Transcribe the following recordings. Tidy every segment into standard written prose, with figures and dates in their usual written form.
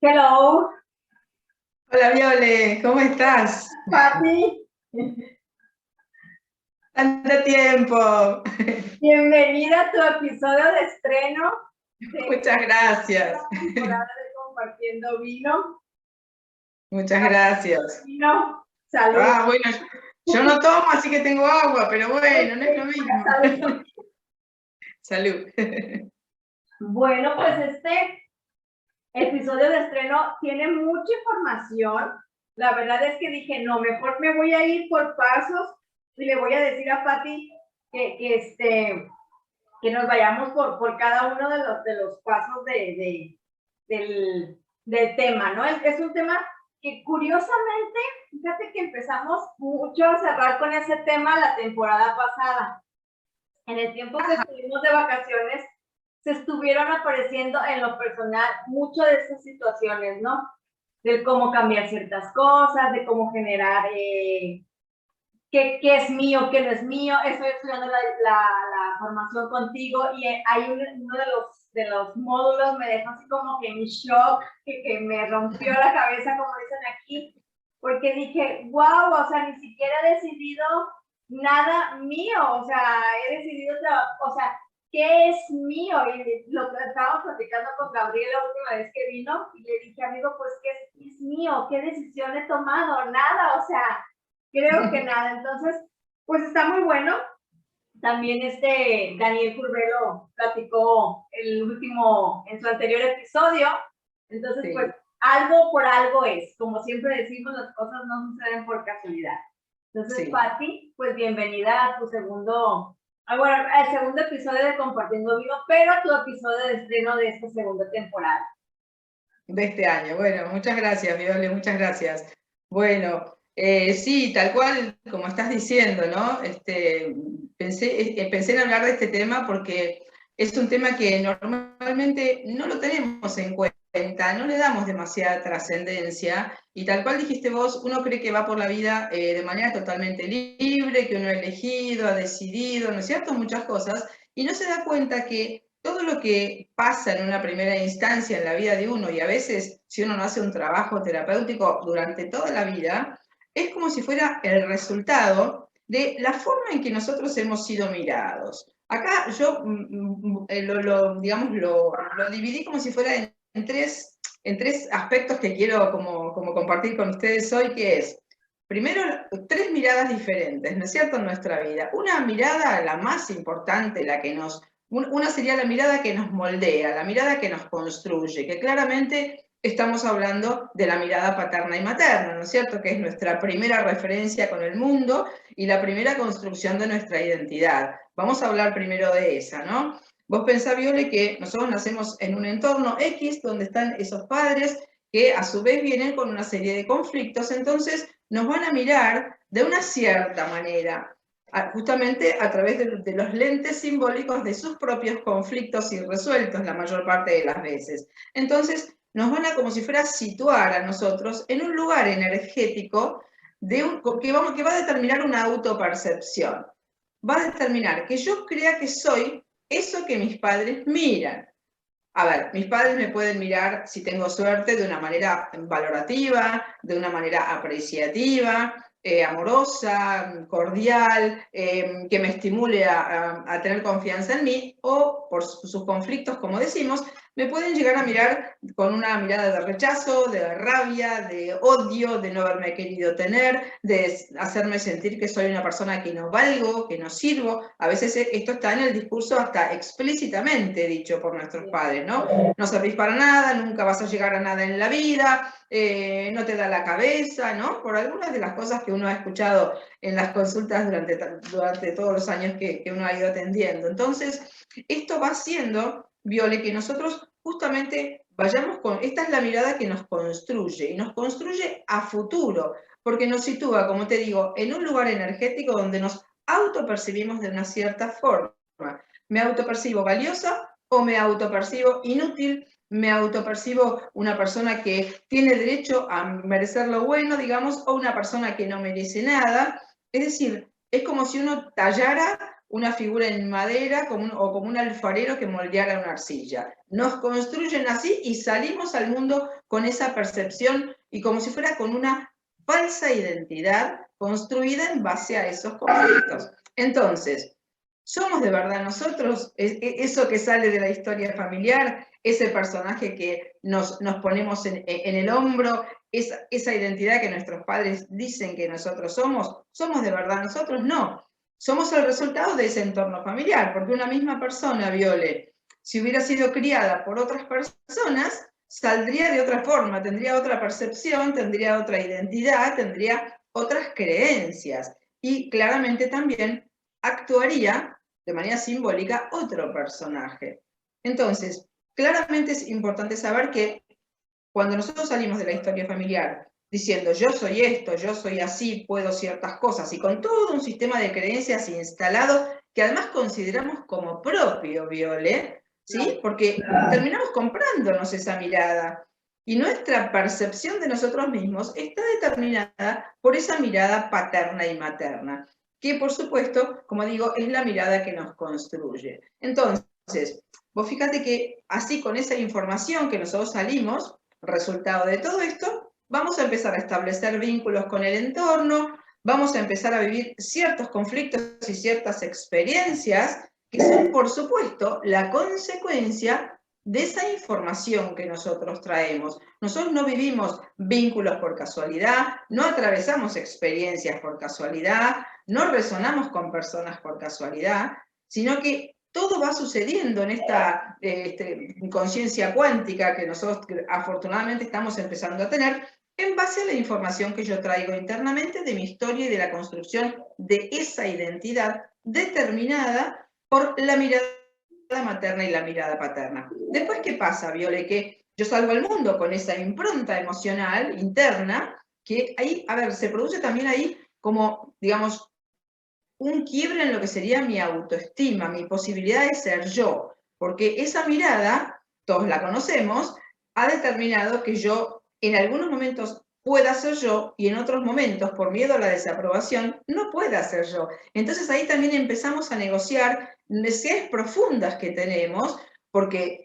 Hello, Hola Viole, ¿cómo estás? Pati. Tanto tiempo. Bienvenida a tu episodio de estreno de Muchas gracias. la temporada de Compartiendo Vino. Muchas gracias. Vino, salud. Bueno, yo no tomo, así que tengo agua, pero bueno, no es lo mismo. Salud. Salud. Bueno, pues este episodio de estreno tiene mucha información. La verdad es que dije, no, mejor me voy a ir por pasos y le voy a decir a Pati que nos vayamos por cada uno de los pasos del tema, ¿no? Es un tema que curiosamente, fíjate que empezamos mucho a cerrar con ese tema la temporada pasada. En el tiempo que estuvimos de vacaciones, se estuvieron apareciendo en lo personal mucho de esas situaciones, ¿no? De cómo cambiar ciertas cosas, de cómo generar qué es mío, qué no es mío. Estoy estudiando la formación contigo y hay uno de los módulos me dejó así como que en shock, que me rompió la cabeza, como dicen aquí, porque dije, wow, o sea, ni siquiera he decidido nada mío, o sea, he decidido, o sea, ¿qué es mío? Y lo que estábamos platicando con Gabriel la última vez que vino, y le dije, amigo, pues, ¿qué es mío? ¿Qué decisión he tomado? Nada, o sea, creo que nada. Entonces, pues está muy bueno. También Daniel Curvelo platicó el último, en su anterior episodio. Entonces, sí, pues algo por algo es. Como siempre decimos, las cosas no suceden por casualidad. Entonces, sí, Pati, pues bienvenida a tu segundo, bueno, al segundo episodio de Compartiendo Vino, pero tu episodio de estreno de esta segunda temporada. De este año. Bueno, muchas gracias, Viole, muchas gracias. Bueno, sí, tal cual como estás diciendo, ¿no? Pensé en hablar de este tema porque es un tema que normalmente no lo tenemos en cuenta, no le damos demasiada trascendencia y tal cual dijiste vos, uno cree que va por la vida de manera totalmente libre, que uno ha elegido, ha decidido, ¿no es cierto? Muchas cosas y no se da cuenta que todo lo que pasa en una primera instancia en la vida de uno y a veces si uno no hace un trabajo terapéutico durante toda la vida, es como si fuera el resultado de la forma en que nosotros hemos sido mirados. Acá yo digamos, lo dividí como si fuera en tres aspectos que quiero como compartir con ustedes hoy, que es, primero, tres miradas diferentes, ¿no es cierto?, en nuestra vida. Una mirada, la más importante, la que una sería la mirada que nos moldea, la mirada que nos construye, que claramente estamos hablando de la mirada paterna y materna, ¿no es cierto?, que es nuestra primera referencia con el mundo y la primera construcción de nuestra identidad. Vamos a hablar primero de esa, ¿no? Vos pensá, Viole, que nosotros nacemos en un entorno X donde están esos padres que a su vez vienen con una serie de conflictos, entonces nos van a mirar de una cierta manera, justamente a través de los lentes simbólicos de sus propios conflictos irresueltos la mayor parte de las veces. Entonces, nos van a como si fuera situar a nosotros en un lugar energético que va a determinar una autopercepción. Va a determinar que yo crea que soy eso que mis padres miran. A ver, mis padres me pueden mirar, si tengo suerte, de una manera valorativa, de una manera apreciativa, amorosa, cordial, que me estimule a tener confianza en mí, o por sus conflictos, como decimos, me pueden llegar a mirar con una mirada de rechazo, de rabia, de odio, de no haberme querido tener, de hacerme sentir que soy una persona que no valgo, que no sirvo. A veces esto está en el discurso hasta explícitamente dicho por nuestros padres, ¿no? No servís para nada, nunca vas a llegar a nada en la vida, no te da la cabeza, ¿no? Por algunas de las cosas que uno ha escuchado en las consultas durante todos los años que uno ha ido atendiendo. Entonces, esto va haciendo, Viole, que nosotros justamente vayamos con, esta es la mirada que nos construye, y nos construye a futuro, porque nos sitúa, como te digo, en un lugar energético donde nos autopercibimos de una cierta forma. Me autopercibo valiosa o me autopercibo inútil, me autopercibo una persona que tiene derecho a merecer lo bueno, digamos, o una persona que no merece nada. Es decir, es como si uno tallara una figura en madera o como un alfarero que moldeara una arcilla. Nos construyen así y salimos al mundo con esa percepción y como si fuera con una falsa identidad construida en base a esos conflictos. Entonces, ¿somos de verdad nosotros? Eso que sale de la historia familiar, ese personaje que nos ponemos en el hombro, esa identidad que nuestros padres dicen que nosotros ¿somos de verdad nosotros? No. Somos el resultado de ese entorno familiar, porque una misma persona, Viole, si hubiera sido criada por otras personas, saldría de otra forma, tendría otra percepción, tendría otra identidad, tendría otras creencias. Y claramente también actuaría de manera simbólica otro personaje. Entonces, claramente es importante saber que cuando nosotros salimos de la historia familiar diciendo yo soy esto, yo soy así, puedo ciertas cosas, y con todo un sistema de creencias instalado que además consideramos como propio, Viole, ¿sí? Porque terminamos comprándonos esa mirada. Y nuestra percepción de nosotros mismos está determinada por esa mirada paterna y materna, que por supuesto, como digo, es la mirada que nos construye. Entonces, vos fíjate que así con esa información que nosotros salimos, resultado de todo esto, vamos a empezar a establecer vínculos con el entorno, vamos a empezar a vivir ciertos conflictos y ciertas experiencias que son, por supuesto, la consecuencia de esa información que nosotros traemos. Nosotros no vivimos vínculos por casualidad, no atravesamos experiencias por casualidad, no resonamos con personas por casualidad, sino que todo va sucediendo en esta conciencia cuántica que nosotros afortunadamente estamos empezando a tener en base a la información que yo traigo internamente de mi historia y de la construcción de esa identidad determinada por la mirada materna y la mirada paterna. Después, ¿qué pasa, Viole? Que yo salgo al mundo con esa impronta emocional interna que ahí, a ver, se produce también ahí como, digamos, un quiebre en lo que sería mi autoestima, mi posibilidad de ser yo, porque esa mirada, todos la conocemos, ha determinado que yo en algunos momentos pueda ser yo y en otros momentos, por miedo a la desaprobación, no pueda ser yo. Entonces ahí también empezamos a negociar necesidades profundas que tenemos, porque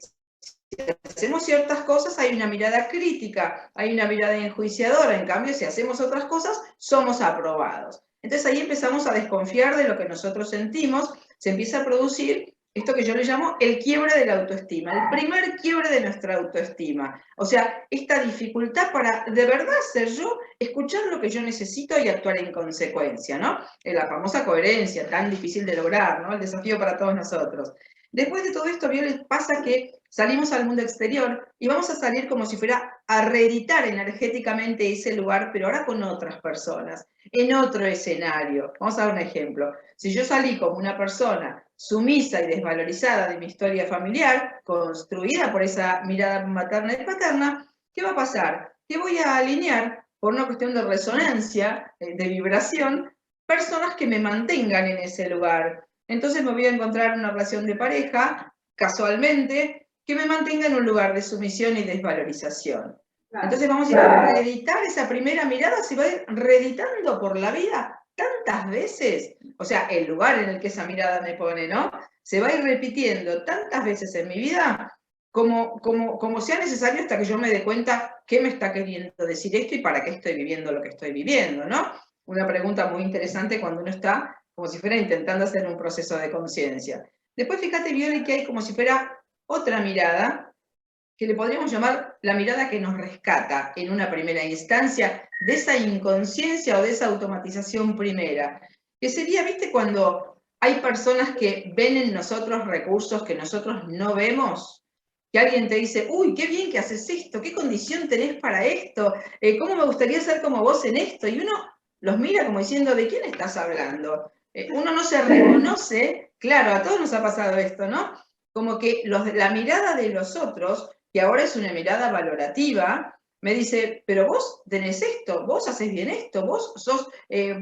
si hacemos ciertas cosas hay una mirada crítica, hay una mirada enjuiciadora, en cambio si hacemos otras cosas somos aprobados. Entonces ahí empezamos a desconfiar de lo que nosotros sentimos, se empieza a producir esto que yo le llamo el quiebre de la autoestima, el primer quiebre de nuestra autoestima. O sea, esta dificultad para de verdad ser yo, escuchar lo que yo necesito y actuar en consecuencia, ¿no? La famosa coherencia, tan difícil de lograr, ¿no? El desafío para todos nosotros. Después de todo esto, Viole, pasa que salimos al mundo exterior y vamos a salir como si fuera a reeditar energéticamente ese lugar, pero ahora con otras personas, en otro escenario. Vamos a dar un ejemplo. Si yo salí como una persona sumisa y desvalorizada de mi historia familiar, construida por esa mirada materna y paterna, ¿qué va a pasar? Que voy a alinear, por una cuestión de resonancia, de vibración, personas que me mantengan en ese lugar. Entonces me voy a encontrar una relación de pareja, casualmente, que me mantenga en un lugar de sumisión y desvalorización. Entonces vamos a ir a reeditar esa primera mirada, se va a ir reeditando por la vida tantas veces, o sea, el lugar en el que esa mirada me pone, ¿no? Se va a ir repitiendo tantas veces en mi vida como sea necesario hasta que yo me dé cuenta qué me está queriendo decir esto y para qué estoy viviendo lo que estoy viviendo, ¿no? Una pregunta muy interesante cuando uno está como si fuera intentando hacer un proceso de conciencia. Después fíjate, Viole, que hay como si fuera otra mirada que le podríamos llamar la mirada que nos rescata en una primera instancia de esa inconsciencia o de esa automatización primera, que sería, viste, cuando hay personas que ven en nosotros recursos que nosotros no vemos, que alguien te dice, uy, qué bien que haces esto, qué condición tenés para esto, cómo me gustaría ser como vos en esto, y uno los mira como diciendo, ¿de quién estás hablando? Uno no se reconoce, claro, a todos nos ha pasado esto, ¿no? Como que la mirada de los otros, que ahora es una mirada valorativa, me dice, pero vos tenés esto, vos haces bien esto, vos sos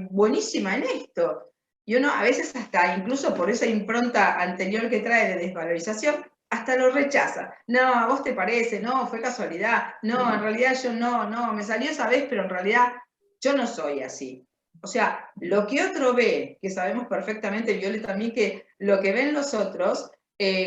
buenísima en esto. Y uno a veces hasta, incluso por esa impronta anterior que trae de desvalorización, hasta lo rechaza. No, a vos te parece, no, fue casualidad, no, en realidad yo no, me salió esa vez, pero en realidad yo no soy así. O sea, lo que otro ve, que sabemos perfectamente, Viole, también que lo que ven los otros,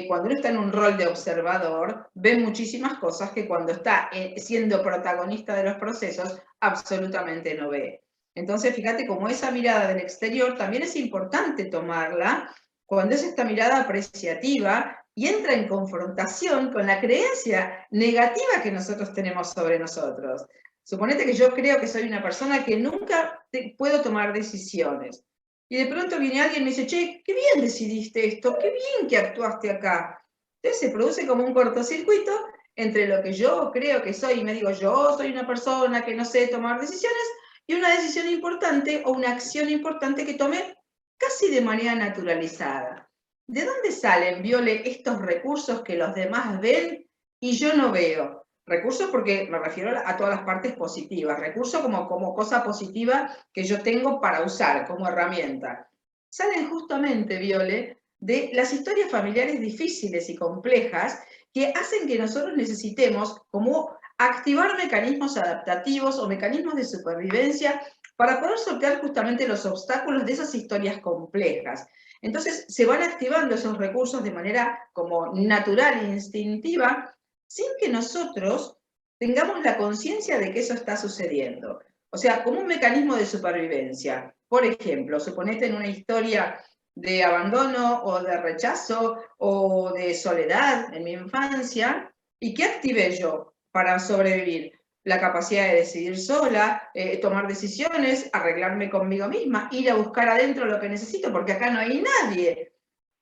cuando uno está en un rol de observador, ve muchísimas cosas que cuando está siendo protagonista de los procesos, absolutamente no ve. Entonces, fíjate cómo esa mirada del exterior también es importante tomarla cuando es esta mirada apreciativa y entra en confrontación con la creencia negativa que nosotros tenemos sobre nosotros. Suponete que yo creo que soy una persona que nunca puedo tomar decisiones. Y de pronto viene alguien y me dice, che, qué bien decidiste esto, qué bien que actuaste acá. Entonces se produce como un cortocircuito entre lo que yo creo que soy y me digo, yo soy una persona que no sé tomar decisiones, y una decisión importante o una acción importante que tomé casi de manera naturalizada. ¿De dónde salen, Viole, estos recursos que los demás ven y yo no veo? Recursos porque me refiero a todas las partes positivas, recursos como cosa positiva que yo tengo para usar como herramienta. Salen justamente, Viole, de las historias familiares difíciles y complejas que hacen que nosotros necesitemos como activar mecanismos adaptativos o mecanismos de supervivencia para poder sortear justamente los obstáculos de esas historias complejas. Entonces se van activando esos recursos de manera como natural e instintiva, sin que nosotros tengamos la conciencia de que eso está sucediendo. O sea, como un mecanismo de supervivencia. Por ejemplo, suponete en una historia de abandono o de rechazo o de soledad en mi infancia, ¿y qué activé yo para sobrevivir? La capacidad de decidir sola, tomar decisiones, arreglarme conmigo misma, ir a buscar adentro lo que necesito, porque acá no hay nadie.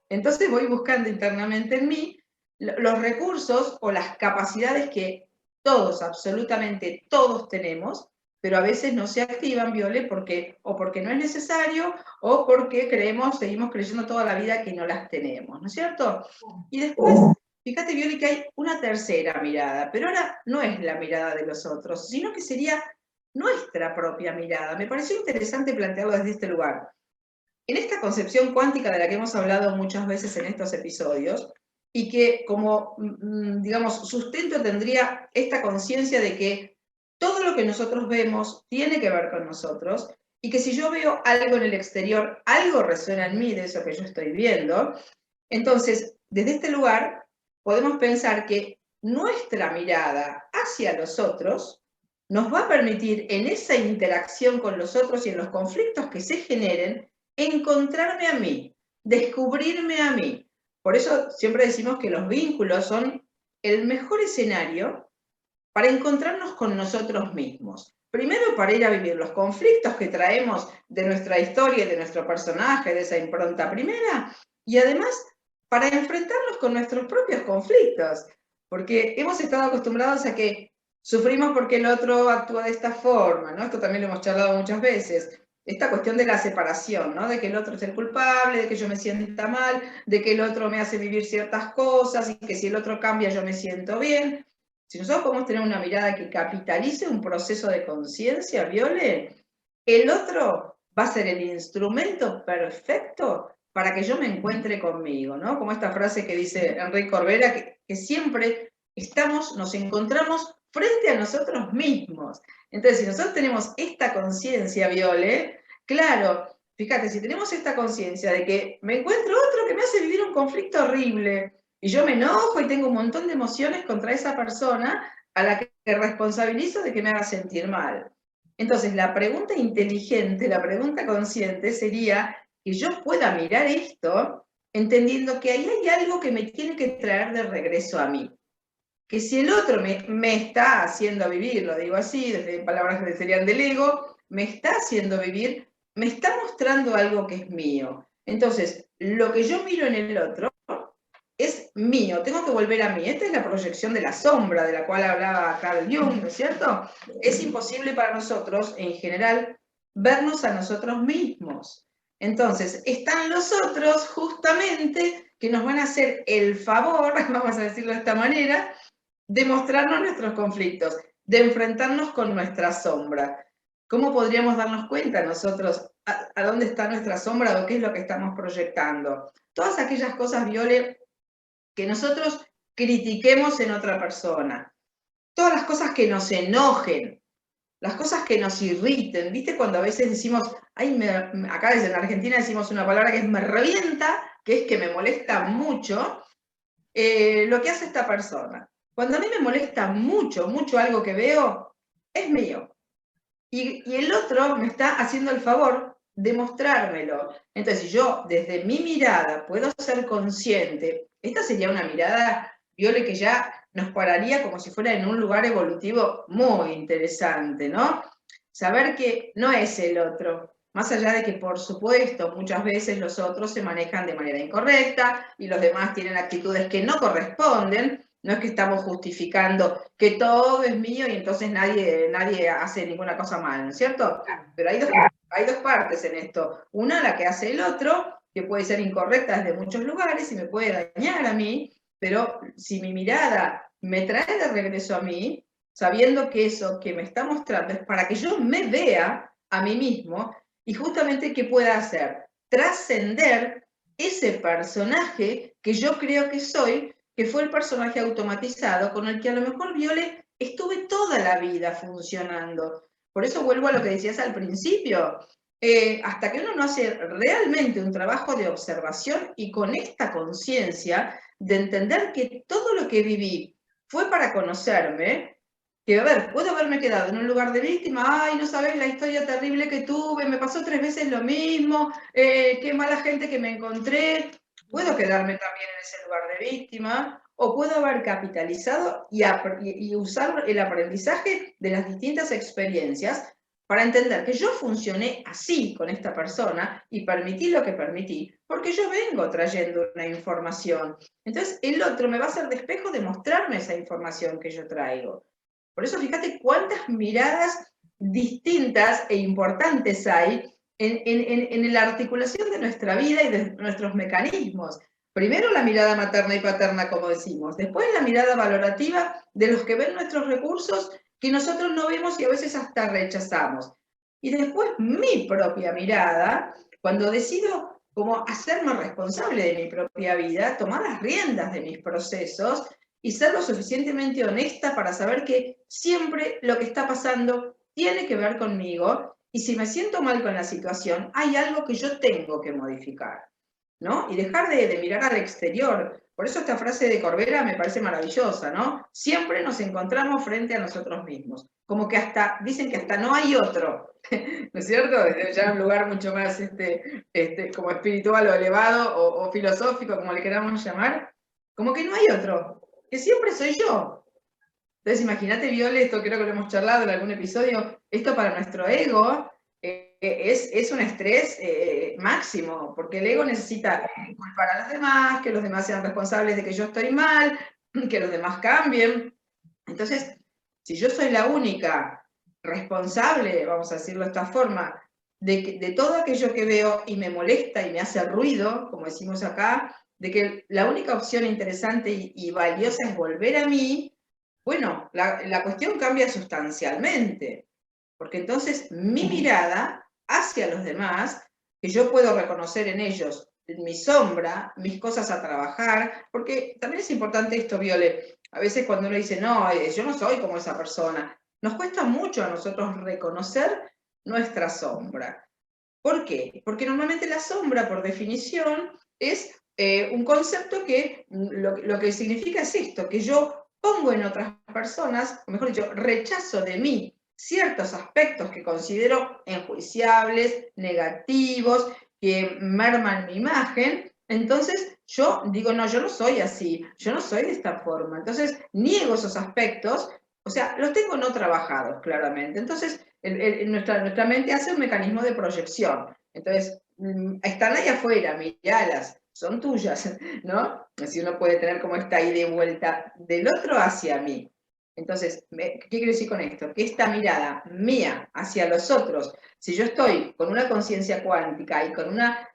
Entonces voy buscando internamente en mí los recursos o las capacidades que todos, absolutamente todos tenemos, pero a veces no se activan, Viole, porque no es necesario o porque seguimos creyendo toda la vida que no las tenemos, ¿no es cierto? Y después, fíjate, Viole, que hay una tercera mirada, pero ahora no es la mirada de los otros, sino que sería nuestra propia mirada. Me pareció interesante plantearlo desde este lugar. En esta concepción cuántica de la que hemos hablado muchas veces en estos episodios, y que como, digamos, sustento tendría esta conciencia de que todo lo que nosotros vemos tiene que ver con nosotros, y que si yo veo algo en el exterior, algo resuena en mí de eso que yo estoy viendo. Entonces, desde este lugar, podemos pensar que nuestra mirada hacia los otros nos va a permitir en esa interacción con los otros y en los conflictos que se generen, encontrarme a mí, descubrirme a mí. Por eso siempre decimos que los vínculos son el mejor escenario para encontrarnos con nosotros mismos. Primero, para ir a vivir los conflictos que traemos de nuestra historia, de nuestro personaje, de esa impronta primera, y además para enfrentarnos con nuestros propios conflictos, porque hemos estado acostumbrados a que sufrimos porque el otro actúa de esta forma, ¿no? Esto también lo hemos charlado muchas veces. Esta cuestión de la separación, ¿no? De que el otro es el culpable, de que yo me sienta mal, de que el otro me hace vivir ciertas cosas y que si el otro cambia yo me siento bien. Si nosotros podemos tener una mirada que capitalice un proceso de conciencia, Viole, el otro va a ser el instrumento perfecto para que yo me encuentre conmigo, ¿no? Como esta frase que dice Enrique Corbera, que siempre nos encontramos frente a nosotros mismos. Entonces, si nosotros tenemos esta conciencia, Viole, claro, fíjate, si tenemos esta conciencia de que me encuentro otro que me hace vivir un conflicto horrible, y yo me enojo y tengo un montón de emociones contra esa persona a la que responsabilizo de que me haga sentir mal. Entonces, la pregunta inteligente, la pregunta consciente sería que yo pueda mirar esto entendiendo que ahí hay algo que me tiene que traer de regreso a mí. Que si el otro me está haciendo vivir, lo digo así, desde palabras que serían del ego, me está haciendo vivir, me está mostrando algo que es mío. Entonces, lo que yo miro en el otro es mío, tengo que volver a mí. Esta es la proyección de la sombra de la cual hablaba Carl Jung, ¿no es cierto? Es imposible para nosotros, en general, vernos a nosotros mismos. Entonces, están los otros justamente que nos van a hacer el favor, vamos a decirlo de esta manera, de mostrarnos nuestros conflictos, de enfrentarnos con nuestra sombra. ¿Cómo podríamos darnos cuenta nosotros a dónde está nuestra sombra o qué es lo que estamos proyectando? Todas aquellas cosas, Viole, que nosotros critiquemos en otra persona. Todas las cosas que nos enojen. las cosas que nos irriten, ¿viste? Cuando a veces decimos, ay, acá desde en Argentina decimos una palabra que es me revienta, que es que me molesta mucho, lo que hace esta persona. Cuando a mí me molesta mucho, mucho algo que veo, es mío. Y el otro me está haciendo el favor de mostrármelo. Entonces, si yo desde mi mirada puedo ser consciente, esta sería una mirada, Viole, que ya nos pararía como si fuera en un lugar evolutivo muy interesante, ¿no? Saber que no es el otro, más allá de que, por supuesto, muchas veces los otros se manejan de manera incorrecta y los demás tienen actitudes que no corresponden. No es que estamos justificando que todo es mío y entonces nadie hace ninguna cosa mal, ¿no es cierto? Pero hay dos partes en esto. Una, la que hace el otro, que puede ser incorrecta desde muchos lugares y me puede dañar a mí, pero si mi mirada me trae de regreso a mí, sabiendo que eso que me está mostrando es para que yo me vea a mí mismo y justamente ¿qué pueda hacer? Trascender ese personaje que yo creo que soy, que fue el personaje automatizado con el que a lo mejor Viole estuve toda la vida funcionando. Por eso vuelvo a lo que decías al principio. Hasta que uno no hace realmente un trabajo de observación y con esta conciencia de entender que todo lo que viví fue para conocerme, que a ver, puedo haberme quedado en un lugar de víctima, ay, no sabes la historia terrible que tuve, me pasó 3 veces lo mismo, qué mala gente que me encontré, puedo quedarme también en ese lugar de víctima, o puedo haber capitalizado y usar el aprendizaje de las distintas experiencias para entender que yo funcioné así con esta persona y permití lo que permití, porque yo vengo trayendo una información. Entonces el otro me va a hacer de espejo de mostrarme esa información que yo traigo. Por eso fíjate cuántas miradas distintas e importantes hay en la articulación de nuestra vida y de nuestros mecanismos. Primero la mirada materna y paterna, como decimos. Después la mirada valorativa de los que ven nuestros recursos que nosotros no vemos y a veces hasta rechazamos. Y después mi propia mirada, cuando decido como hacerme responsable de mi propia vida, tomar las riendas de mis procesos y ser lo suficientemente honesta para saber que siempre lo que está pasando tiene que ver conmigo y si me siento mal con la situación, hay algo que yo tengo que modificar, ¿no? Y dejar de mirar al exterior. Por eso esta frase de Corbera me parece maravillosa, ¿no? Siempre nos encontramos frente a nosotros mismos. Como que hasta, dicen que hasta no hay otro, ¿no es cierto? Desde ya un lugar mucho más como espiritual o elevado o filosófico, como le queramos llamar, como que no hay otro, que siempre soy yo. Entonces, imagínate, Viole, esto creo que lo hemos charlado en algún episodio, esto para nuestro ego es un estrés máximo, porque el ego necesita culpar a los demás, que los demás sean responsables de que yo estoy mal, que los demás cambien. Entonces, si yo soy la única responsable, vamos a decirlo de esta forma, de todo aquello que veo y me molesta y me hace ruido, como decimos acá, de que la única opción interesante y valiosa es volver a mí, bueno, la cuestión cambia sustancialmente, porque entonces mi mirada hacia los demás, que yo puedo reconocer en ellos mi sombra, mis cosas a trabajar, porque también es importante esto, Viole, a veces cuando uno dice, no, yo no soy como esa persona, nos cuesta mucho a nosotros reconocer nuestra sombra. ¿Por qué? Porque normalmente la sombra, por definición, es un concepto que lo que significa es esto, que yo pongo en otras personas, o mejor dicho, rechazo de mí ciertos aspectos que considero enjuiciables, negativos, que merman mi imagen. Entonces yo digo, no, yo no soy así, yo no soy de esta forma. Entonces niego esos aspectos, o sea, los tengo no trabajados claramente. Entonces nuestra mente hace un mecanismo de proyección. Entonces, están ahí afuera, miralas, son tuyas, ¿no? Así uno puede tener como esta ida y vuelta del otro hacia mí. Entonces, ¿qué quiero decir con esto? Que esta mirada mía hacia los otros, si yo estoy con una conciencia cuántica y con una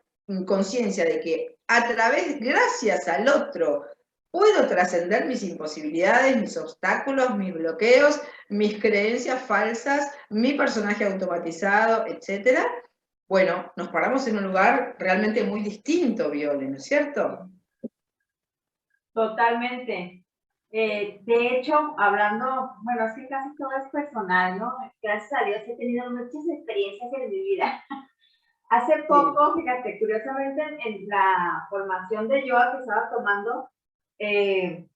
conciencia de que a través, gracias al otro, puedo trascender mis imposibilidades, mis obstáculos, mis bloqueos, mis creencias falsas, mi personaje automatizado, etcétera, bueno, nos paramos en un lugar realmente muy distinto, Viole, ¿no es cierto? Totalmente. De hecho, hablando, bueno, es que casi todo es personal, ¿no? Gracias a Dios he tenido muchas experiencias en mi vida. Hace Sí. poco, fíjate, curiosamente en la formación de yoga que estaba tomando, eh,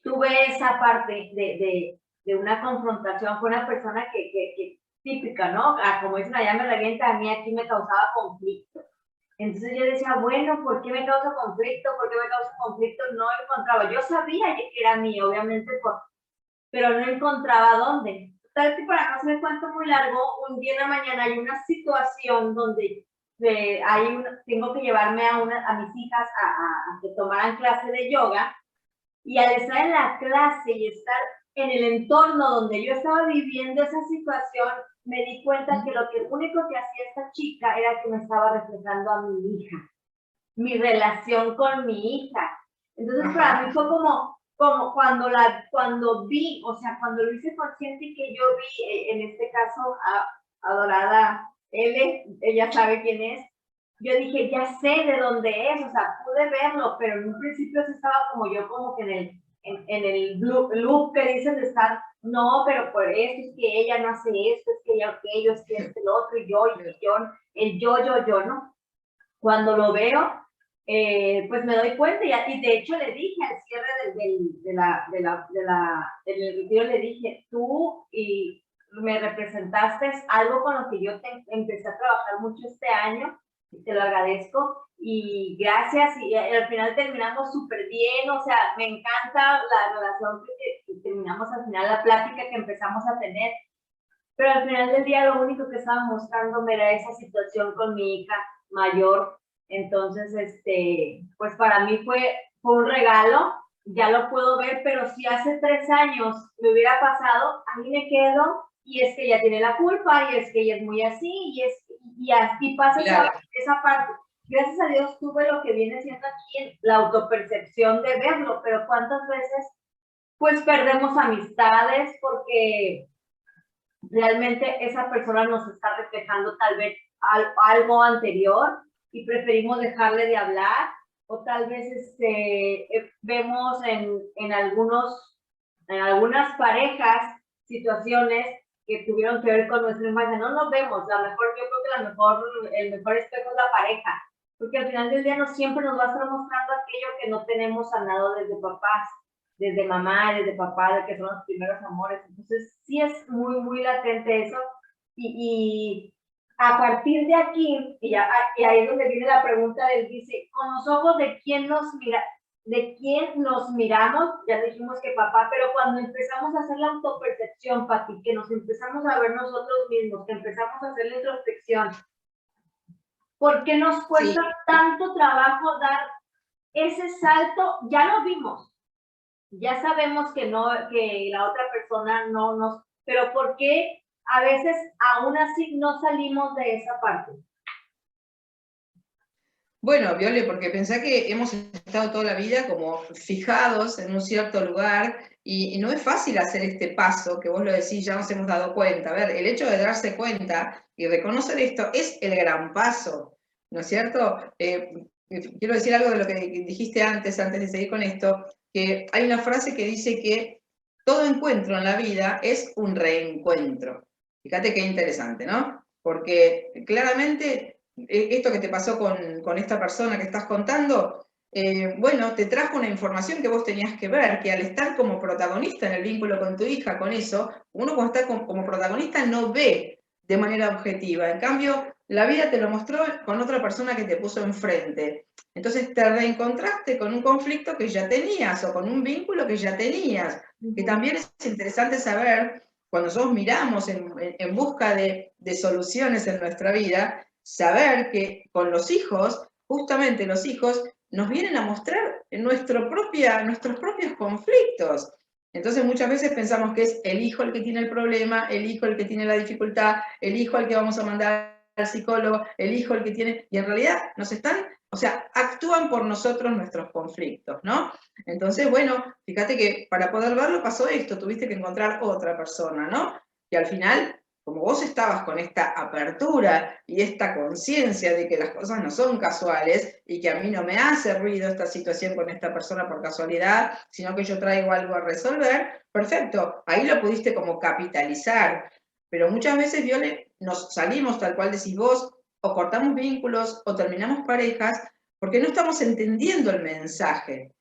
tuve esa parte de una confrontación con una persona que típica, ¿no? Ah, como dicen allá me revienta, a mí aquí me causaba conflicto. Entonces yo decía, bueno, ¿por qué me causa conflicto? ¿Por qué me causa conflicto? No encontraba. Yo sabía que era mío, obviamente, pero no encontraba dónde. Tal que para no hacer cuento muy largo, un día en la mañana hay una situación donde tengo que llevarme a mis hijas a que tomaran clase de yoga, y al estar en la clase y estar en el entorno donde yo estaba viviendo esa situación, me di cuenta que lo único que hacía esta chica era que me estaba reflejando a mi hija, mi relación con mi hija. Entonces, Ajá. para mí fue como cuando vi, o sea, cuando lo hice consciente y que yo vi, en este caso, adorada L, ella sabe quién es, yo dije, ya sé de dónde es, o sea, pude verlo, pero en un principio estaba como yo, como que en el loop que dicen de estar, no, pero por esto es que ella no hace esto, es que ella aquello, es que el otro, y yo, ¿no? Cuando lo veo, pues me doy cuenta y de hecho le dije al cierre del retiro, le dije, tú y me representaste algo con lo que yo empecé a trabajar mucho este año, y te lo agradezco, y gracias, y al final terminamos súper bien, o sea, me encanta la relación que terminamos al final, la plática que empezamos a tener, pero al final del día lo único que estaba mostrándome era esa situación con mi hija mayor. Entonces, pues para mí fue un regalo, ya lo puedo ver, pero si hace 3 años me hubiera pasado, a mí me quedo, y es que ella tiene la culpa, y es que ella es muy así, y así pasa Claro. esa parte. Gracias a Dios tuve lo que viene siendo aquí, la autopercepción de verlo, pero ¿cuántas veces pues perdemos amistades porque realmente esa persona nos está reflejando tal vez algo anterior y preferimos dejarle de hablar, o tal vez vemos en algunas parejas situaciones que tuvieron que ver con nuestra imagen. No nos vemos, yo creo que el mejor espejo es la pareja, porque al final del día no siempre nos va a estar mostrando aquello que no tenemos sanado desde papás, desde mamá, desde papá, de que son los primeros amores. Entonces, sí es muy, muy latente eso. Y a partir de aquí, y ahí es donde viene la pregunta del dice, con los ojos de quién nos miramos, ya dijimos que papá, pero cuando empezamos a hacer la autopercepción, Pati, que nos empezamos a ver nosotros mismos, que empezamos a hacer la introspección, ¿por qué nos cuesta tanto trabajo dar ese salto? Ya lo vimos, ya sabemos que no, que la otra persona no nos, pero ¿por qué a veces aún así no salimos de esa parte? Bueno, Viole, porque pensá que hemos estado toda la vida como fijados en un cierto lugar y no es fácil hacer este paso, que vos lo decís, ya nos hemos dado cuenta. A ver, el hecho de darse cuenta y reconocer esto es el gran paso, ¿no es cierto? Quiero decir algo de lo que dijiste antes de seguir con esto, que hay una frase que dice que todo encuentro en la vida es un reencuentro. Fíjate qué interesante, ¿no? Porque claramente esto que te pasó con esta persona que estás contando, bueno, te trajo una información que vos tenías que ver, que al estar como protagonista en el vínculo con tu hija, con eso, uno cuando está como protagonista no ve de manera objetiva. En cambio, la vida te lo mostró con otra persona que te puso enfrente. Entonces te reencontraste con un conflicto que ya tenías o con un vínculo que ya tenías, que también es interesante saber cuando nosotros miramos en busca de soluciones en nuestra vida, saber que con los hijos, justamente los hijos, nos vienen a mostrar nuestros propios conflictos. Entonces muchas veces pensamos que es el hijo el que tiene el problema, el hijo el que tiene la dificultad, el hijo al que vamos a mandar al psicólogo, el hijo el que tiene, y en realidad nos están, o sea, actúan por nosotros nuestros conflictos, ¿no? Entonces, bueno, fíjate que para poder verlo pasó esto, tuviste que encontrar otra persona, ¿no? Que al final como vos estabas con esta apertura y esta conciencia de que las cosas no son casuales y que a mí no me hace ruido esta situación con esta persona por casualidad, sino que yo traigo algo a resolver, perfecto, ahí lo pudiste como capitalizar. Pero muchas veces, Viole, nos salimos, tal cual decís vos, o cortamos vínculos o terminamos parejas porque no estamos entendiendo el mensaje.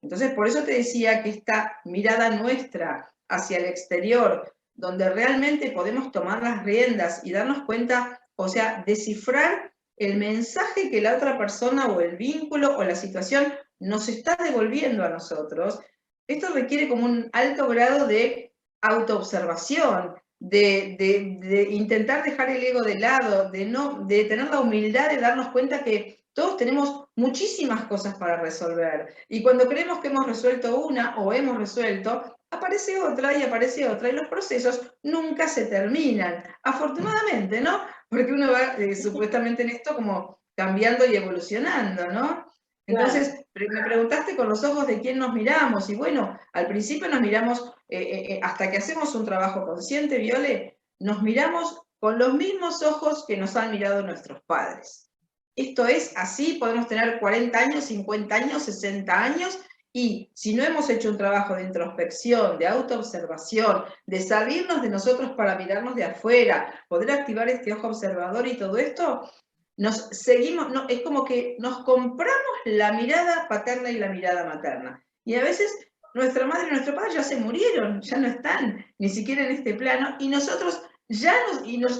Entonces, por eso te decía que esta mirada nuestra hacia el exterior, donde realmente podemos tomar las riendas y darnos cuenta, o sea, descifrar el mensaje que la otra persona o el vínculo o la situación nos está devolviendo a nosotros, esto requiere como un alto grado de autoobservación, de intentar dejar el ego de lado, de tener la humildad de darnos cuenta que todos tenemos muchísimas cosas para resolver. Y cuando creemos que hemos resuelto una o hemos resuelto, aparece otra y aparece otra. Y los procesos nunca se terminan. Afortunadamente, ¿no? Porque uno va supuestamente en esto como cambiando y evolucionando, ¿no? Entonces, me preguntaste con los ojos de quién nos miramos. Y bueno, al principio nos miramos, hasta que hacemos un trabajo consciente, Viole, nos miramos con los mismos ojos que nos han mirado nuestros padres. Esto es así, podemos tener 40 años, 50 años, 60 años, y si no hemos hecho un trabajo de introspección, de autoobservación, de salirnos de nosotros para mirarnos de afuera, poder activar este ojo observador y todo esto, nos seguimos, no, es como que nos compramos la mirada paterna y la mirada materna. Y a veces nuestra madre y nuestro padre ya se murieron, ya no están ni siquiera en este plano, y nosotros ya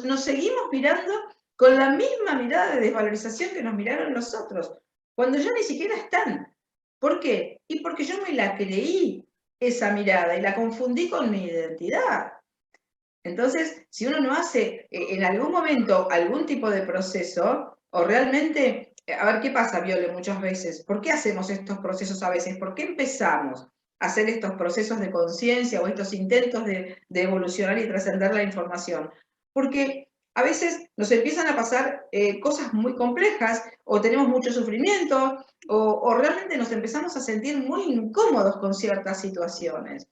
nos seguimos mirando con la misma mirada de desvalorización que nos miraron los otros, cuando ya ni siquiera están. ¿Por qué? Y porque yo me la creí, esa mirada, y la confundí con mi identidad. Entonces, si uno no hace en algún momento algún tipo de proceso, o realmente, a ver qué pasa, Viole, muchas veces, ¿por qué hacemos estos procesos a veces? ¿Por qué empezamos a hacer estos procesos de conciencia o estos intentos de evolucionar y trascender la información? Porque a veces nos empiezan a pasar cosas muy complejas, o tenemos mucho sufrimiento, o realmente nos empezamos a sentir muy incómodos con ciertas situaciones.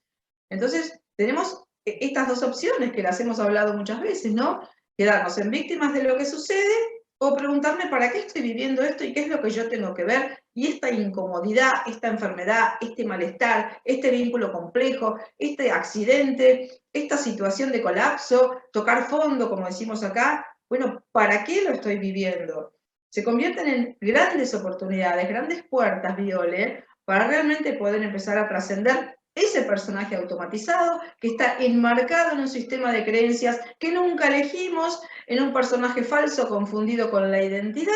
Entonces, tenemos estas dos opciones que las hemos hablado muchas veces, ¿no? Quedarnos en víctimas de lo que sucede o preguntarme para qué estoy viviendo esto y qué es lo que yo tengo que ver. Y esta incomodidad, esta enfermedad, este malestar, este vínculo complejo, este accidente, esta situación de colapso, tocar fondo, como decimos acá, bueno, ¿para qué lo estoy viviendo? Se convierten en grandes oportunidades, grandes puertas, Viole, para realmente poder empezar a trascender ese personaje automatizado que está enmarcado en un sistema de creencias que nunca elegimos, en un personaje falso confundido con la identidad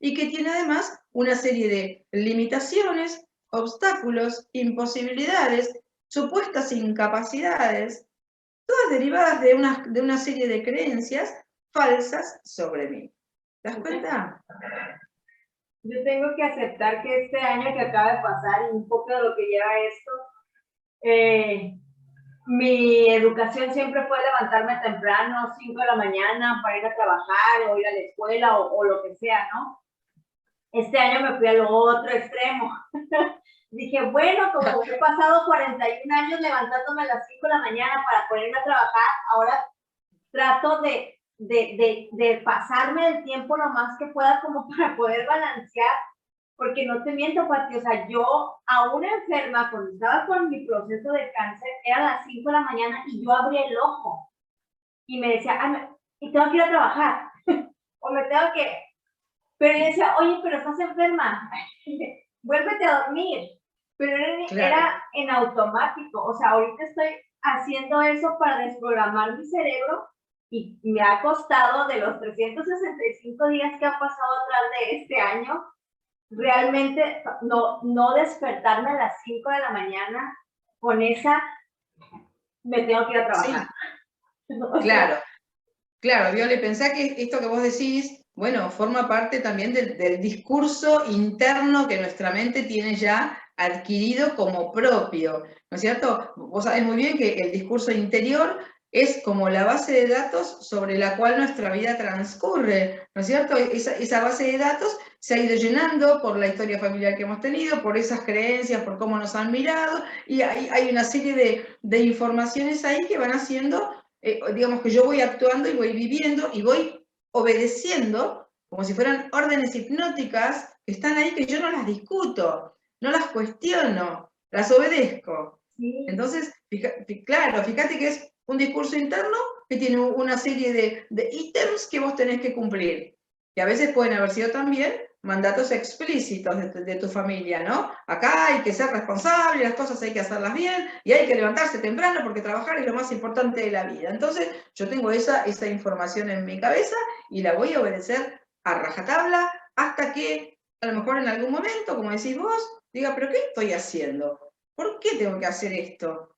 y que tiene además una serie de limitaciones, obstáculos, imposibilidades, supuestas incapacidades, todas derivadas de una serie de creencias falsas sobre mí. ¿Te das cuenta? Yo tengo que aceptar que este año que acaba de pasar y un poco de lo que lleva esto, mi educación siempre fue levantarme temprano, 5 de la mañana, para ir a trabajar o ir a la escuela o lo que sea, ¿no? Este año me fui al otro extremo. Dije, bueno, como he pasado 41 años levantándome a las 5 de la mañana para ponerme a trabajar, ahora trato de pasarme el tiempo lo más que pueda como para poder balancear. Porque no te miento, Pati, o sea, yo aún enferma, cuando estaba con mi proceso de cáncer, era las 5 de la mañana y yo abrí el ojo y me decía, y tengo que ir a trabajar, o me tengo que... Pero yo decía, oye, pero estás enferma, vuélvete a dormir. Pero era en automático, o sea, ahorita estoy haciendo eso para desprogramar mi cerebro y me ha costado de los 365 días que ha pasado atrás de este año, realmente no despertarme a las 5 de la mañana con esa, me tengo que ir a trabajar. Sí. Claro, Viole, pensá que esto que vos decís, bueno, forma parte también del discurso interno que nuestra mente tiene ya adquirido como propio, ¿no es cierto? Vos sabés muy bien que el discurso interior es como la base de datos sobre la cual nuestra vida transcurre, ¿no es cierto? Esa base de datos se ha ido llenando por la historia familiar que hemos tenido, por esas creencias, por cómo nos han mirado, y hay una serie de informaciones ahí que van haciendo digamos que yo voy actuando y voy viviendo y voy obedeciendo como si fueran órdenes hipnóticas que están ahí, que yo no las discuto, no las cuestiono, las obedezco. Sí. Entonces, claro, fíjate que es un discurso interno que tiene una serie de ítems que vos tenés que cumplir, que a veces pueden haber sido también mandatos explícitos de tu familia, ¿no? Acá hay que ser responsable, las cosas hay que hacerlas bien, y hay que levantarse temprano porque trabajar es lo más importante de la vida. Entonces, yo tengo esa información en mi cabeza y la voy a obedecer a rajatabla hasta que, a lo mejor en algún momento, como decís vos, diga, ¿pero qué estoy haciendo? ¿Por qué tengo que hacer esto?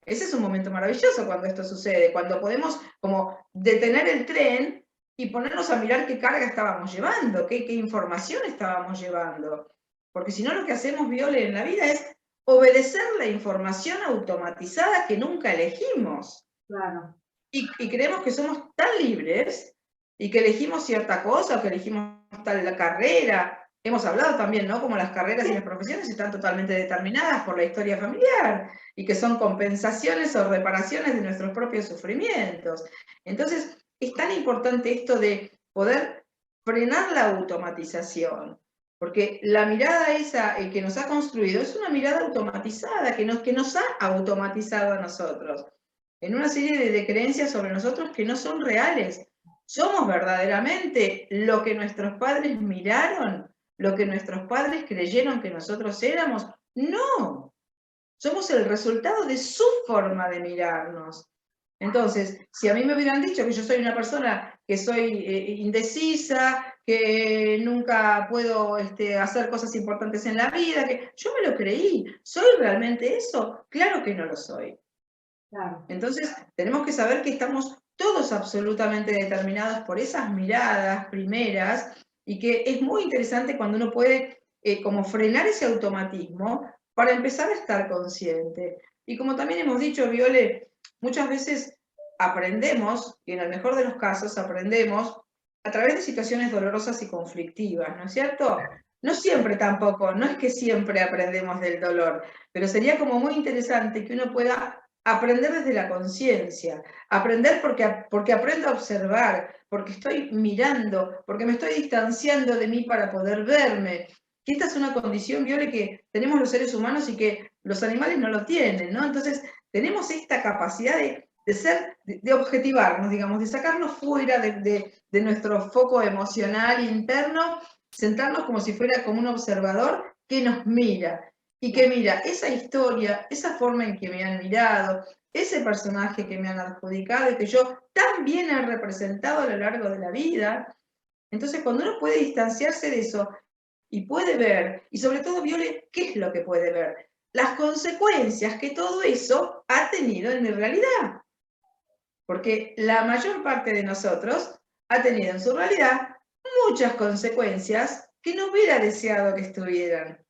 Ese es un momento maravilloso cuando esto sucede, cuando podemos como detener el tren y ponernos a mirar qué carga estábamos llevando, qué información estábamos llevando. Porque si no, lo que hacemos, Viole, en la vida es obedecer la información automatizada que nunca elegimos. Claro. Y creemos que somos tan libres y que elegimos cierta cosa o que elegimos tal carrera. Hemos hablado también, ¿no? Como las carreras y las profesiones están totalmente determinadas por la historia familiar y que son compensaciones o reparaciones de nuestros propios sufrimientos. Entonces, es tan importante esto de poder frenar la automatización, porque la mirada esa que nos ha construido es una mirada automatizada, que nos ha automatizado a nosotros en una serie de creencias sobre nosotros que no son reales. ¿Somos verdaderamente lo que nuestros padres miraron? ¿Lo que nuestros padres creyeron que nosotros éramos? No. Somos el resultado de su forma de mirarnos. Entonces, si a mí me hubieran dicho que yo soy una persona que soy indecisa, que nunca puedo hacer cosas importantes en la vida, que yo me lo creí. ¿Soy realmente eso? Claro que no lo soy. Claro. Entonces, tenemos que saber que estamos todos absolutamente determinados por esas miradas primeras y que es muy interesante cuando uno puede como frenar ese automatismo para empezar a estar consciente. Y como también hemos dicho, Viole, muchas veces aprendemos, y en el mejor de los casos aprendemos, a través de situaciones dolorosas y conflictivas, ¿no es cierto? No siempre tampoco, no es que siempre aprendemos del dolor, pero sería como muy interesante que uno pueda aprender desde la conciencia, aprender porque aprendo a observar, porque estoy mirando, porque me estoy distanciando de mí para poder verme. Que esta es una condición, Viole, que tenemos los seres humanos y que los animales no lo tienen, ¿no? Entonces, tenemos esta capacidad de objetivarnos, digamos, de sacarnos fuera de nuestro foco emocional interno, sentarnos como si fuera como un observador que nos mira. Y que mira, esa historia, esa forma en que me han mirado, ese personaje que me han adjudicado y que yo también he representado a lo largo de la vida. Entonces, cuando uno puede distanciarse de eso y puede ver, y sobre todo, Viole, ¿qué es lo que puede ver? Las consecuencias que todo eso ha tenido en mi realidad. Porque la mayor parte de nosotros ha tenido en su realidad muchas consecuencias que no hubiera deseado que estuvieran.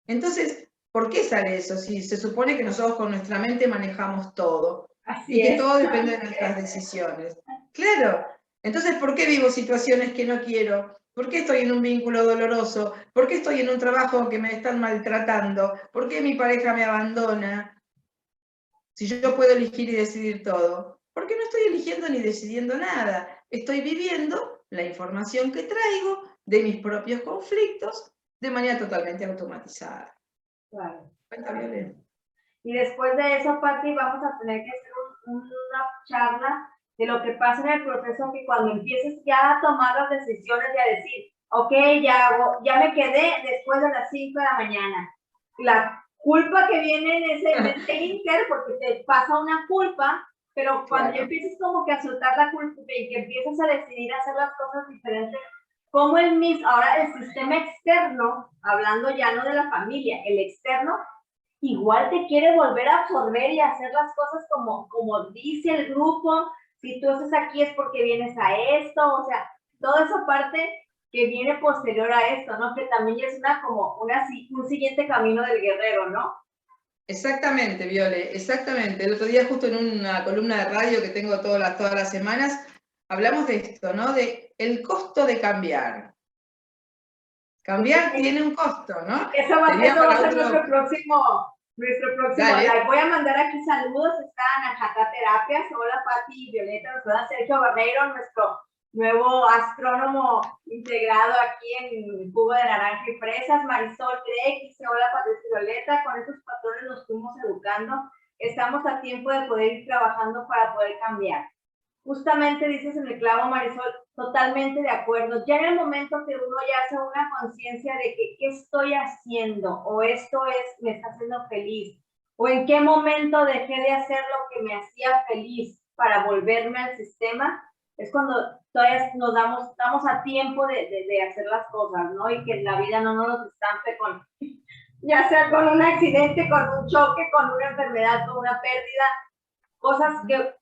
Entonces, ¿por qué sale eso? Si se supone que nosotros con nuestra mente manejamos todo y que todo depende de nuestras decisiones. Claro. Entonces, ¿por qué vivo situaciones que no quiero? ¿Por qué estoy en un vínculo doloroso? ¿Por qué estoy en un trabajo que me están maltratando? ¿Por qué mi pareja me abandona? Si yo puedo elegir y decidir todo. ¿Por qué no estoy eligiendo ni decidiendo nada? Estoy viviendo la información que traigo de mis propios conflictos de manera totalmente automatizada. Claro. Cuéntame. Y después de eso, Pati, vamos a tener que hacer una charla de lo que pasa en el proceso, que cuando empieces ya a tomar las decisiones y a decir, ok, ya me quedé después de las 5 de la mañana. La culpa que viene en ese inter, porque te pasa una culpa, pero cuando ya empiezas como que a soltar la culpa y que empiezas a decidir hacer las cosas diferentes, como ahora el sistema externo, hablando ya no de la familia, el externo, igual te quiere volver a absorber y hacer las cosas como dice el grupo. Si tú estás aquí es porque vienes a esto, o sea, toda esa parte que viene posterior a esto, ¿no? Que también es un siguiente camino del guerrero, ¿no? Exactamente, Viole, exactamente. El otro día, justo en una columna de radio que tengo todas las semanas, hablamos de esto, ¿no? De el costo de cambiar. Cambiar tiene un costo, ¿no? Eso va a ser nuestro próximo Nuestro próximo Dale. live. Voy a mandar aquí saludos. Está Najata Terapias. Hola, Pati y Violeta. Nos da Sergio Barreiro, nuestro nuevo astrónomo integrado aquí en Jugo de Naranja y Fresas. Marisol Greg dice: hola, Patricia y Violeta. Con estos patrones nos fuimos educando. Estamos a tiempo de poder ir trabajando para poder cambiar. Justamente dices en el clavo, Marisol, totalmente de acuerdo. Ya en el momento que uno ya hace una conciencia de que qué estoy haciendo, o esto me está haciendo feliz, o en qué momento dejé de hacer lo que me hacía feliz para volverme al sistema, es cuando todavía estamos a tiempo de hacer las cosas, ¿no? Y que la vida no nos estampe con, ya sea con un accidente, con un choque, con una enfermedad, con una pérdida, cosas que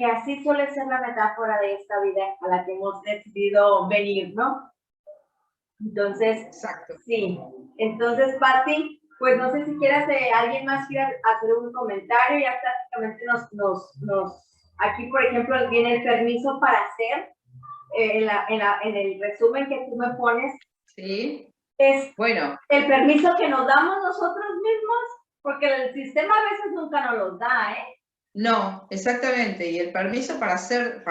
así suele ser la metáfora de esta vida a la que hemos decidido venir, ¿no? Entonces, exacto. Sí. Entonces, Pati, pues no sé si quieras, alguien más quiera hacer un comentario, ya prácticamente aquí, por ejemplo, viene el permiso para hacer, en el resumen que tú me pones. Sí. Es bueno. El permiso que nos damos nosotros mismos, porque el sistema a veces nunca nos los da, ¿eh? No, exactamente, y el permiso para ser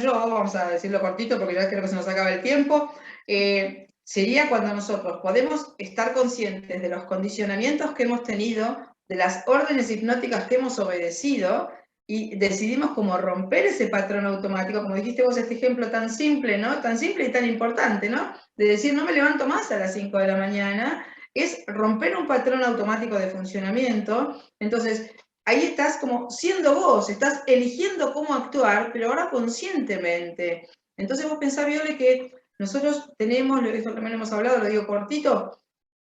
yo, vamos a decirlo cortito porque ya creo que se nos acaba el tiempo, sería cuando nosotros podemos estar conscientes de los condicionamientos que hemos tenido, de las órdenes hipnóticas que hemos obedecido, y decidimos como romper ese patrón automático, como dijiste vos, este ejemplo tan simple, ¿no? Tan simple y tan importante, ¿no? De decir, no me levanto más a las 5 de la mañana, es romper un patrón automático de funcionamiento. Entonces, ahí estás como siendo vos, estás eligiendo cómo actuar, pero ahora conscientemente. Entonces vos pensás, Viole, que nosotros tenemos, esto también hemos hablado, lo digo cortito,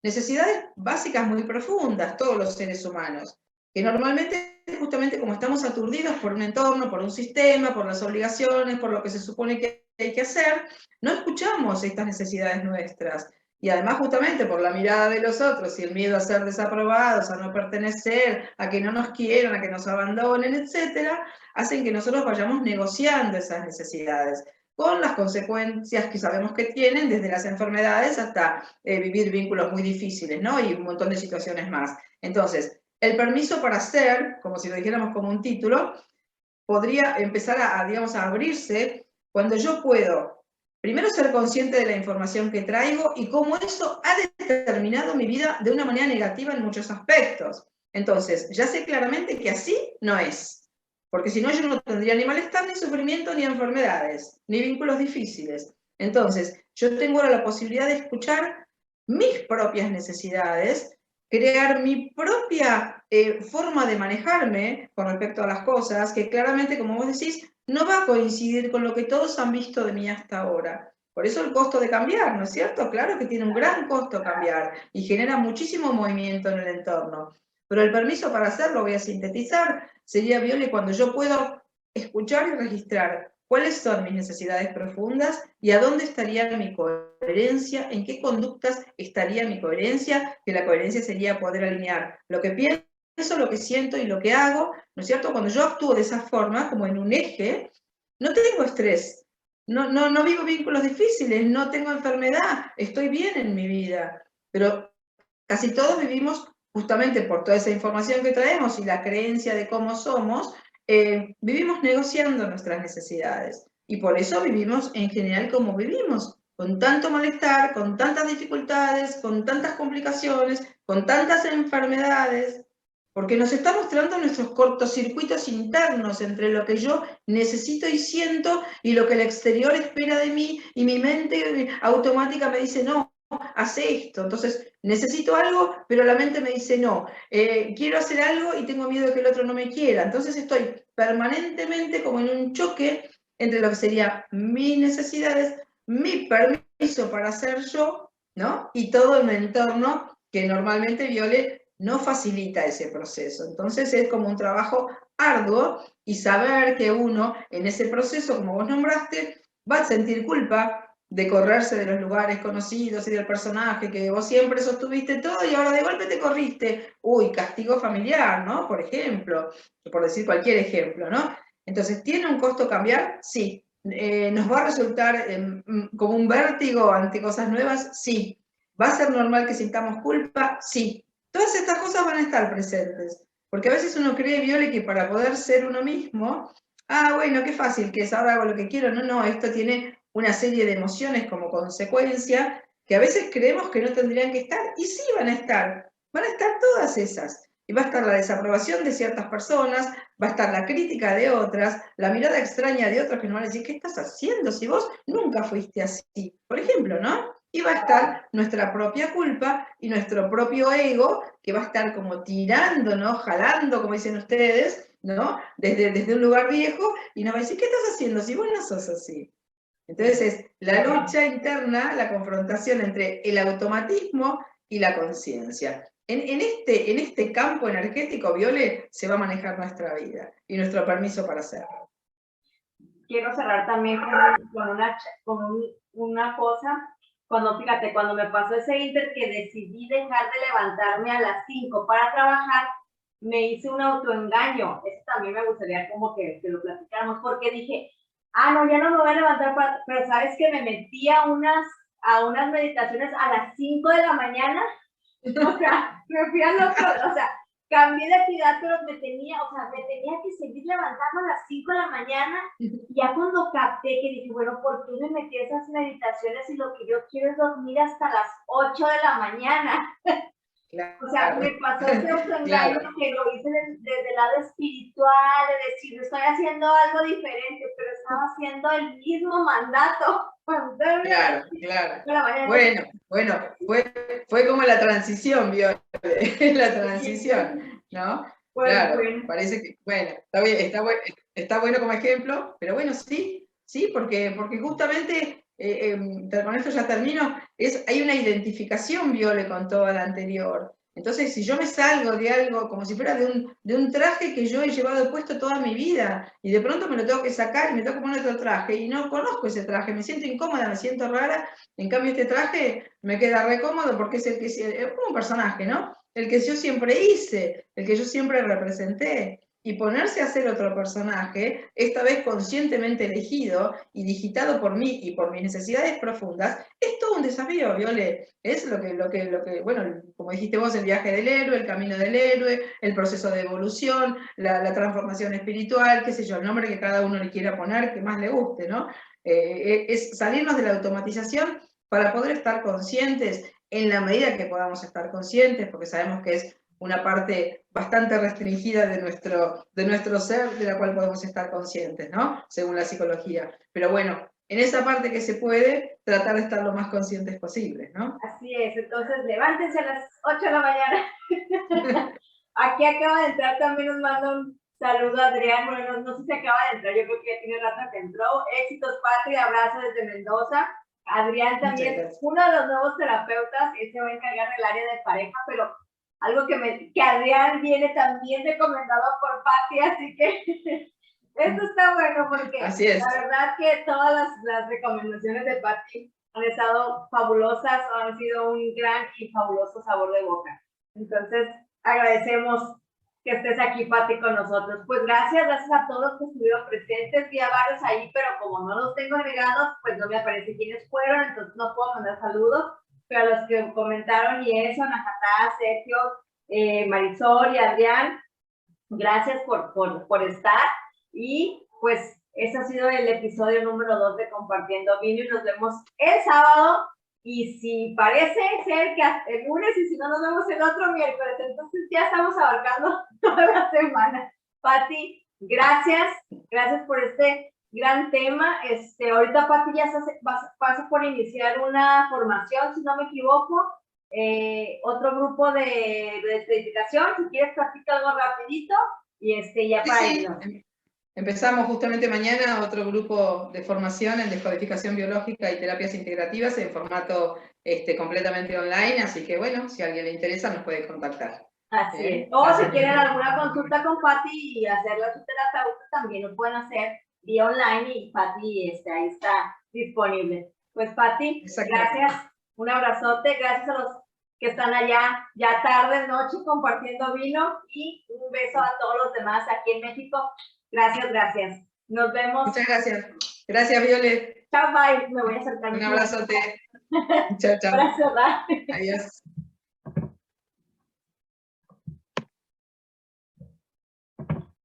necesidades básicas muy profundas, todos los seres humanos, que normalmente, justamente como estamos aturdidos por un entorno, por un sistema, por las obligaciones, por lo que se supone que hay que hacer, no escuchamos estas necesidades nuestras. Y además justamente por la mirada de los otros y el miedo a ser desaprobados, a no pertenecer, a que no nos quieran, a que nos abandonen, etcétera, hacen que nosotros vayamos negociando esas necesidades, con las consecuencias que sabemos que tienen, desde las enfermedades hasta vivir vínculos muy difíciles, ¿no? Y un montón de situaciones más. Entonces, el permiso para ser, como si lo dijéramos como un título, podría empezar digamos, a abrirse cuando yo puedo, primero, ser consciente de la información que traigo y cómo eso ha determinado mi vida de una manera negativa en muchos aspectos. Entonces, ya sé claramente que así no es. Porque si no, yo no tendría ni malestar, ni sufrimiento, ni enfermedades, ni vínculos difíciles. Entonces, yo tengo ahora la posibilidad de escuchar mis propias necesidades, crear mi propia forma de manejarme con respecto a las cosas, que claramente, como vos decís, no va a coincidir con lo que todos han visto de mí hasta ahora. Por eso el costo de cambiar, ¿no es cierto? Claro que tiene un gran costo cambiar y genera muchísimo movimiento en el entorno. Pero el permiso para hacerlo, voy a sintetizar, sería, Viole, cuando yo puedo escuchar y registrar cuáles son mis necesidades profundas y a dónde estaría mi coherencia, en qué conductas estaría mi coherencia, que la coherencia sería poder alinear lo que pienso, lo que siento y lo que hago, ¿no es cierto? Cuando yo actúo de esa forma, como en un eje, no tengo estrés, no vivo vínculos difíciles, no tengo enfermedad, estoy bien en mi vida, pero casi todos vivimos justamente por toda esa información que traemos y la creencia de cómo somos, vivimos negociando nuestras necesidades. Y por eso vivimos en general como vivimos, con tanto malestar, con tantas dificultades, con tantas complicaciones, con tantas enfermedades, porque nos está mostrando nuestros cortocircuitos internos entre lo que yo necesito y siento y lo que el exterior espera de mí, y mi mente automática me dice, no, hace esto, entonces necesito algo, pero la mente me dice no, quiero hacer algo y tengo miedo de que el otro no me quiera, entonces estoy permanentemente como en un choque entre lo que serían mis necesidades, mi permiso para ser yo, ¿no? Y todo el entorno que normalmente, Viole, no facilita ese proceso. Entonces es como un trabajo arduo, y saber que uno en ese proceso, como vos nombraste, va a sentir culpa de correrse de los lugares conocidos y del personaje que vos siempre sostuviste todo y ahora de golpe te corriste. Uy, castigo familiar, ¿no? Por ejemplo, por decir cualquier ejemplo, ¿no? Entonces, ¿tiene un costo cambiar? Sí. ¿Nos va a resultar como un vértigo ante cosas nuevas? Sí. ¿Va a ser normal que sintamos culpa? Sí. Todas estas cosas van a estar presentes. Porque a veces uno cree, Viole, que para poder ser uno mismo, bueno, qué fácil que es, ahora hago lo que quiero. No, no, esto tiene una serie de emociones como consecuencia que a veces creemos que no tendrían que estar, y sí van a estar todas esas. Y va a estar la desaprobación de ciertas personas, va a estar la crítica de otras, la mirada extraña de otros que nos van a decir, ¿qué estás haciendo si vos nunca fuiste así? Por ejemplo, ¿no? Y va a estar nuestra propia culpa y nuestro propio ego, que va a estar como tirando, ¿no? Jalando, como dicen ustedes, ¿no? Desde un lugar viejo, y nos va a decir, ¿qué estás haciendo si vos no sos así? Entonces es la lucha interna, la confrontación entre el automatismo y la conciencia. En este campo energético, Viole, se va a manejar nuestra vida y nuestro permiso para hacerlo. Quiero cerrar también con una cosa. Fíjate, cuando me pasó ese inter que decidí dejar de levantarme a las 5 para trabajar, me hice un autoengaño. Eso también me gustaría como que lo platicáramos, porque dije, no, ya no me voy a levantar, pero sabes que me metí a unas meditaciones a las 5 de la mañana. O sea, me fui a loco, o sea, cambié de actividad, pero me tenía que seguir levantando a las 5 de la mañana. Y ya cuando capté que dije, bueno, ¿por qué me metí a esas meditaciones y lo que yo quiero es dormir hasta las 8 de la mañana? Claro. O sea, me pasó ese autoengaño, claro, que lo hice desde el lado espiritual, de decir, estoy haciendo algo diferente, pero estaba haciendo el mismo mandato. Claro, claro. Bueno, fue como la transición, Viole, la transición, ¿no? Claro, parece que, bueno, está bien, está bueno como ejemplo, pero bueno, sí, porque justamente, con esto ya termino, hay una identificación, Viole, con toda la anterior. Entonces, si yo me salgo de algo, como si fuera de un traje que yo he llevado puesto toda mi vida, y de pronto me lo tengo que sacar y me tengo que poner otro traje, y no conozco ese traje, me siento incómoda, me siento rara, en cambio este traje me queda re cómodo porque es como un personaje, ¿no? El que yo siempre hice, el que yo siempre representé. Y ponerse a ser otro personaje, esta vez conscientemente elegido y digitado por mí y por mis necesidades profundas, es todo un desafío, Viole. Es lo que, bueno, como dijiste vos, el viaje del héroe, el camino del héroe, el proceso de evolución, la transformación espiritual, qué sé yo, el nombre que cada uno le quiera poner, que más le guste, ¿no? Es salirnos de la automatización para poder estar conscientes en la medida que podamos estar conscientes, porque sabemos que es una parte bastante restringida de nuestro ser, de la cual podemos estar conscientes, ¿no? Según la psicología. Pero bueno, en esa parte que se puede, tratar de estar lo más conscientes posible, ¿no? Así es, entonces levántense a las 8 de la mañana. Aquí acaba de entrar, también nos manda un saludo a Adrián, bueno, no sé si acaba de entrar, yo creo que ya tiene rato que entró. Éxitos, Patria, abrazo desde Mendoza. Adrián también, uno de los nuevos terapeutas, él se va a encargar del área de pareja, pero algo que Adrián viene también recomendado por Pati, así que esto está bueno porque la verdad que todas las recomendaciones de Pati han estado fabulosas, han sido un gran y fabuloso sabor de boca. Entonces, agradecemos que estés aquí, Pati, con nosotros. Pues gracias a todos que estuvieron presentes, vi a varios ahí, pero como no los tengo agregados, pues no me aparece quiénes fueron, entonces no puedo mandar saludos, pero a los que comentaron y eso, Najatá, Sergio, Marisol y Adrián, gracias por estar, y pues ese ha sido el episodio número 2 de Compartiendo Vino, y nos vemos el sábado. Y si parece ser que el lunes, y si no, nos vemos el otro miércoles. Entonces ya estamos abarcando toda la semana. Pati, gracias por este gran tema. Ahorita Pati ya pasa por iniciar una formación, si no me equivoco, otro grupo de certificación. Si quieres, platica algo rapidito y ya para irnos. Empezamos justamente mañana otro grupo de formación en descodificación biológica y terapias integrativas en formato completamente online, así que bueno, si a alguien le interesa nos puede contactar. Así es. O si quieren alguna consulta con Pati y hacerlo a su terapeuta, también lo pueden hacer vía online, y Pati ahí está disponible. Pues Pati, gracias, un abrazote, gracias a los que están allá ya tarde, noche, compartiendo vino, y un beso a todos los demás aquí en México. Gracias. Nos vemos. Muchas gracias. Gracias, Viole. Chao, bye. Me voy a acercar. Un abrazote. Chao. Gracias, bye. Adiós.